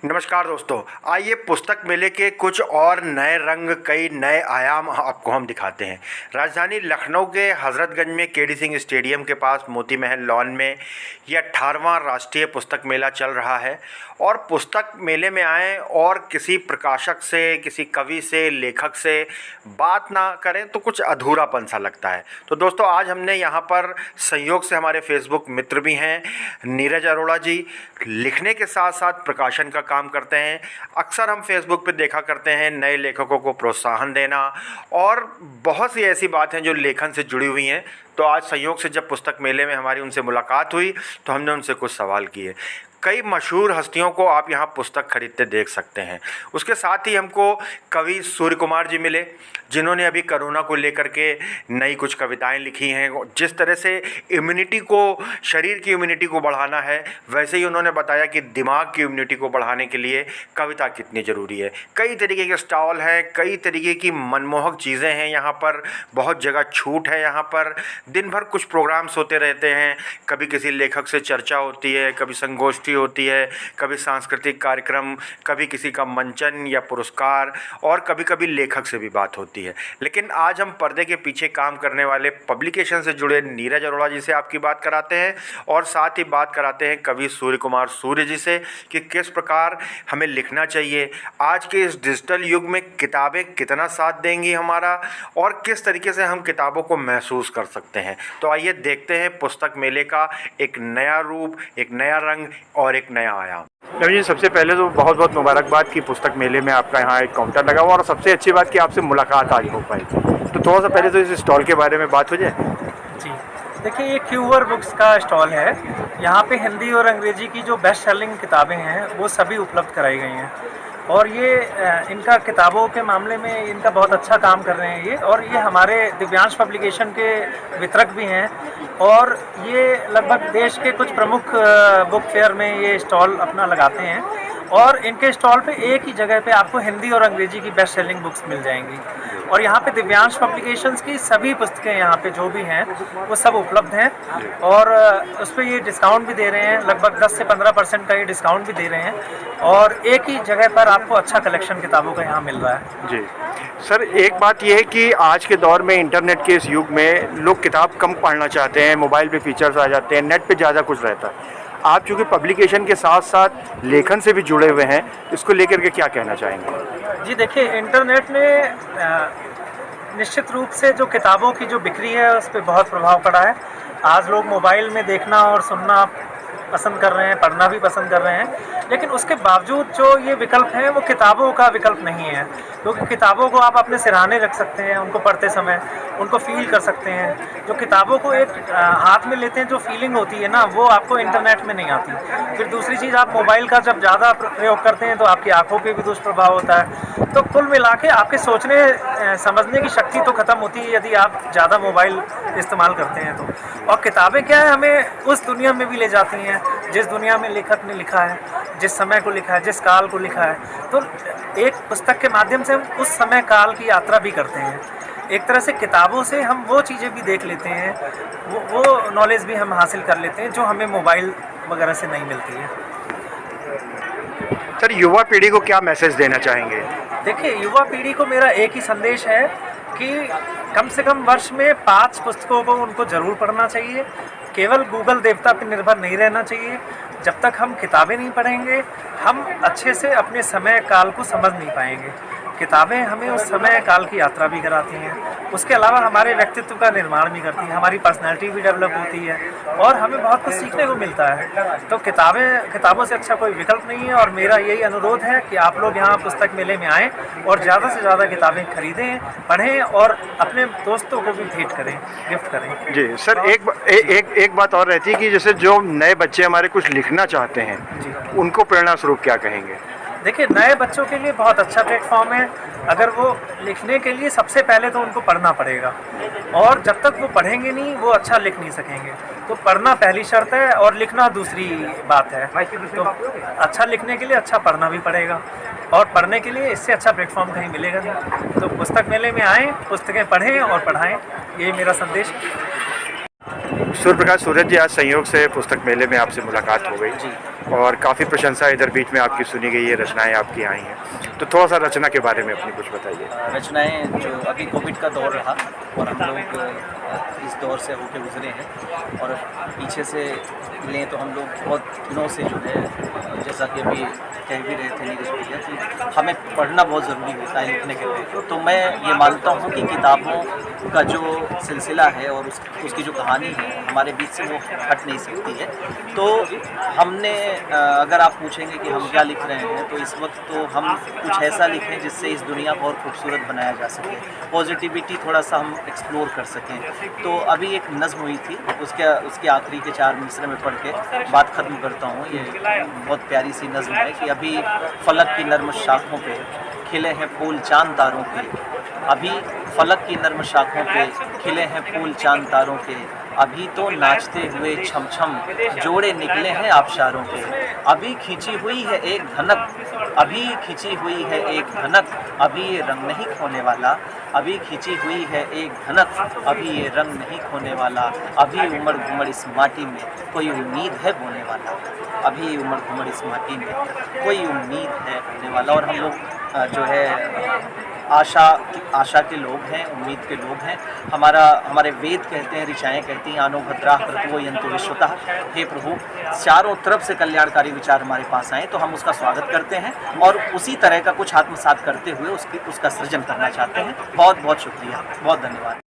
नमस्कार दोस्तों, आइए पुस्तक मेले के कुछ और नए रंग, कई नए आयाम आपको हम दिखाते हैं। राजधानी लखनऊ के हजरतगंज में केडी सिंह स्टेडियम के पास मोती महल लॉन में यह 18वां राष्ट्रीय पुस्तक मेला चल रहा है। और पुस्तक मेले में आएँ और किसी प्रकाशक से, किसी कवि से, लेखक से बात ना करें तो कुछ अधूरापन सा लगता है। तो दोस्तों, आज हमने यहाँ पर संयोग से हमारे फेसबुक मित्र भी हैं, नीरज अरोड़ा जी लिखने के साथ साथ प्रकाशन का काम करते हैं। अक्सर हम फेसबुक पे देखा करते हैं नए लेखकों को प्रोत्साहन देना, और बहुत सी ऐसी बातें जो लेखन से जुड़ी हुई हैं। तो आज संयोग से जब पुस्तक मेले में हमारी उनसे मुलाकात हुई तो हमने उनसे कुछ सवाल किए। कई मशहूर हस्तियों को आप यहाँ पुस्तक खरीदते देख सकते हैं। उसके साथ ही हमको कवि सूर्य कुमार जी मिले, जिन्होंने अभी कोरोना को लेकर के नई कुछ कविताएं लिखी हैं। जिस तरह से इम्यूनिटी को, शरीर की इम्यूनिटी को बढ़ाना है, वैसे ही उन्होंने बताया कि दिमाग की इम्यूनिटी को बढ़ाने के लिए कविता कितनी ज़रूरी है। कई तरीके के स्टॉल हैं, कई तरीके की मनमोहक चीज़ें हैं यहाँ पर, बहुत जगह छूट है यहाँ पर। दिन भर कुछ प्रोग्राम्स होते रहते हैं, कभी किसी लेखक से चर्चा होती है, कभी संगोष्ठी होती है, कभी सांस्कृतिक कार्यक्रम, कभी किसी का मंचन या पुरस्कार, और कभी कभी लेखक से भी बात होती है। लेकिन आज हम पर्दे के पीछे काम करने वाले पब्लिकेशन से जुड़े नीरज अरोड़ा जी से आपकी बात कराते हैं, और साथ ही बात कराते हैं कवि सूर्य कुमार सूर्य जी से कि किस प्रकार हमें लिखना चाहिए। आज के इस डिजिटल युग में किताबें कितना साथ देंगी हमारा, और किस तरीके से हम किताबों को महसूस कर सकते हैं। तो आइए देखते हैं पुस्तक मेले का एक नया रूप, एक नया रंग और एक नया आयाम। रवि जी, सबसे पहले तो बहुत बहुत मुबारकबाद कि पुस्तक मेले में आपका यहाँ एक काउंटर लगा हुआ, और सबसे अच्छी बात कि आपसे मुलाकात आज हो पाई। तो थोड़ा सा पहले तो इस स्टॉल के बारे में बात हो जाए। जी देखिए, ये क्यूवर बुक्स का स्टॉल है। यहाँ पे हिंदी और अंग्रेजी की जो बेस्ट सेलिंग किताबें हैं वो सभी उपलब्ध कराई गई हैं, और ये इनका किताबों के मामले में इनका बहुत अच्छा काम कर रहे हैं ये। और ये हमारे दिव्यांश पब्लिकेशन के वितरक भी हैं, और ये लगभग देश के कुछ प्रमुख बुक फेयर में ये स्टॉल अपना लगाते हैं। और इनके स्टॉल पे एक ही जगह पे आपको हिंदी और अंग्रेजी की बेस्ट सेलिंग बुक्स मिल जाएंगी। और यहाँ पे दिव्यांश पब्लिकेशंस की सभी पुस्तकें यहाँ पे जो भी हैं वो सब उपलब्ध हैं, और उस पर ये डिस्काउंट भी दे रहे हैं, लगभग 10 से 15% का ये डिस्काउंट भी दे रहे हैं। और एक ही जगह पर आपको अच्छा कलेक्शन किताबों का यहाँ मिल रहा है। जी सर, एक बात यह है कि आज के दौर में, इंटरनेट के इस युग में, लोग किताब कम पढ़ना चाहते हैं, मोबाइल पे फीचर्स आ जाते हैं, नेट पे ज़्यादा कुछ रहता है। आप चूँकि पब्लिकेशन के साथ साथ लेखन से भी जुड़े हुए हैं, इसको लेकर के क्या कहना चाहेंगे? जी देखिए, इंटरनेट ने निश्चित रूप से जो किताबों की जो बिक्री है उस पर बहुत प्रभाव पड़ा है। आज लोग मोबाइल में देखना और सुनना पसंद कर रहे हैं, पढ़ना भी पसंद कर रहे हैं, लेकिन उसके बावजूद जो ये विकल्प हैं वो किताबों का विकल्प नहीं है। क्योंकि किताबों को आप अपने सिरहाने रख सकते हैं, उनको पढ़ते समय उनको फील कर सकते हैं। जो किताबों को एक हाथ में लेते हैं, जो फीलिंग होती है ना, वो आपको इंटरनेट में नहीं आती। फिर दूसरी चीज़, आप मोबाइल का जब ज़्यादा प्रयोग करते हैं तो आपकी आंखों पे भी दुष्प्रभाव होता है। तो कुल मिला के आपके सोचने समझने की शक्ति तो ख़त्म होती है यदि आप ज़्यादा मोबाइल इस्तेमाल करते हैं तो। और किताबें क्या है, हमें उस दुनिया में भी ले जाती हैं जिस दुनिया में लेखक ने लिखा है, जिस समय को लिखा है, जिस काल को लिखा है। तो एक पुस्तक के माध्यम से हम उस समय काल की यात्रा भी करते हैं। एक तरह से किताबों से हम वो चीज़ें भी देख लेते हैं, वो नॉलेज भी हम हासिल कर लेते हैं जो हमें मोबाइल वगैरह से नहीं मिलती है। सर, युवा पीढ़ी को क्या मैसेज देना चाहेंगे? देखिए, युवा पीढ़ी को मेरा एक ही संदेश है कि कम से कम वर्ष में 5 पुस्तकों को उनको ज़रूर पढ़ना चाहिए। केवल गूगल देवता पर निर्भर नहीं रहना चाहिए। जब तक हम किताबें नहीं पढ़ेंगे, हम अच्छे से अपने समय काल को समझ नहीं पाएंगे। किताबें हमें उस समय काल की यात्रा भी कराती हैं, उसके अलावा हमारे व्यक्तित्व का निर्माण भी करती हैं, हमारी पर्सनैलिटी भी डेवलप होती है, और हमें बहुत कुछ सीखने को मिलता है। तो किताबों से अच्छा कोई विकल्प नहीं है। और मेरा यही अनुरोध है कि आप लोग यहाँ पुस्तक मेले में आएँ और ज़्यादा से ज़्यादा किताबें खरीदें, पढ़ें, और अपने दोस्तों को भी भेंट करें, गिफ्ट करें। जी सर, एक बात और रहती है कि जैसे जो नए बच्चे हमारे कुछ लिखना चाहते हैं, उनको प्रेरणा स्वरूप क्या कहेंगे? देखिए, नए बच्चों के लिए बहुत अच्छा प्लेटफॉर्म है। अगर वो लिखने के लिए, सबसे पहले तो उनको पढ़ना पड़ेगा, और जब तक वो पढ़ेंगे नहीं वो अच्छा लिख नहीं सकेंगे। तो पढ़ना पहली शर्त है, और लिखना दूसरी बात है। तो अच्छा लिखने के लिए अच्छा पढ़ना भी पड़ेगा, और पढ़ने के लिए इससे अच्छा प्लेटफॉर्म कहीं मिलेगा नहीं। तो पुस्तक मेले में आएँ, पुस्तकें पढ़ें और पढ़ाएँ, यही मेरा संदेश है। सूर्य प्रकाश सूरज जी, आज संयोग से पुस्तक मेले में आपसे मुलाकात हो गई जी। और काफ़ी प्रशंसा इधर बीच में आपकी सुनी गई है, रचनाएं आपकी आई हैं, तो थोड़ा सा रचना के बारे में अपनी कुछ बताइए। रचनाएं जो अभी कोविड का दौर रहा और हम लोग इस दौर से होके गुजरे हैं, और पीछे से लें तो हम लोग बहुत दिनों से जो है, जैसा कि अभी कह भी रहे थे नीरज भैया कि हमें पढ़ना बहुत ज़रूरी होता है लिखने के लिए। तो मैं ये मानता हूँ कि किताबों का जो सिलसिला है और उसकी जो कहानी है हमारे बीच से वो हट नहीं सकती है। तो हमने अगर आप पूछेंगे कि हम क्या लिख रहे हैं, तो इस वक्त तो हम कुछ ऐसा लिखें जिससे इस दुनिया को और खूबसूरत बनाया जा सके, पॉजिटिविटी थोड़ा सा हम एक्सप्लोर कर सकें। तो अभी एक नज़्म हुई थी, उसके आखिरी के 4 मिसरे में पढ़ के बात ख़त्म करता हूँ। ये बहुत प्यारी सी नज़्म है कि अभी फलक की नर्म शाखों पे खिले हैं फूल चांद तारों के, अभी फलक की नर्म शाखों पे खिले हैं फूल चांद तारों के, अभी तो नाचते हुए छम छम जोड़े निकले हैं आबशारों के, अभी खींची हुई है एक धनक, अभी खींची हुई है एक धनक, अभी ये रंग नहीं खोने वाला, अभी खींची हुई है एक धनक, अभी ये रंग नहीं खोने वाला, अभी उमड़ घुमड़ इस माटी में कोई उम्मीद है बोने वाला, अभी उमड़ घुमड़ इस माटी में कोई उम्मीद है बोने वाला। और हम लोग जो है आशा के लोग हैं, उम्मीद के लोग हैं। हमारे वेद कहते हैं, ऋचाएँ कहती हैं, आनो भद्रा क्रतुओ यंतु विश्वतः। हे प्रभु, चारों तरफ से कल्याणकारी विचार हमारे पास आए तो हम उसका स्वागत करते हैं और उसी तरह का कुछ आत्मसात करते हुए उसका सृजन करना चाहते हैं। बहुत बहुत शुक्रिया, बहुत धन्यवाद।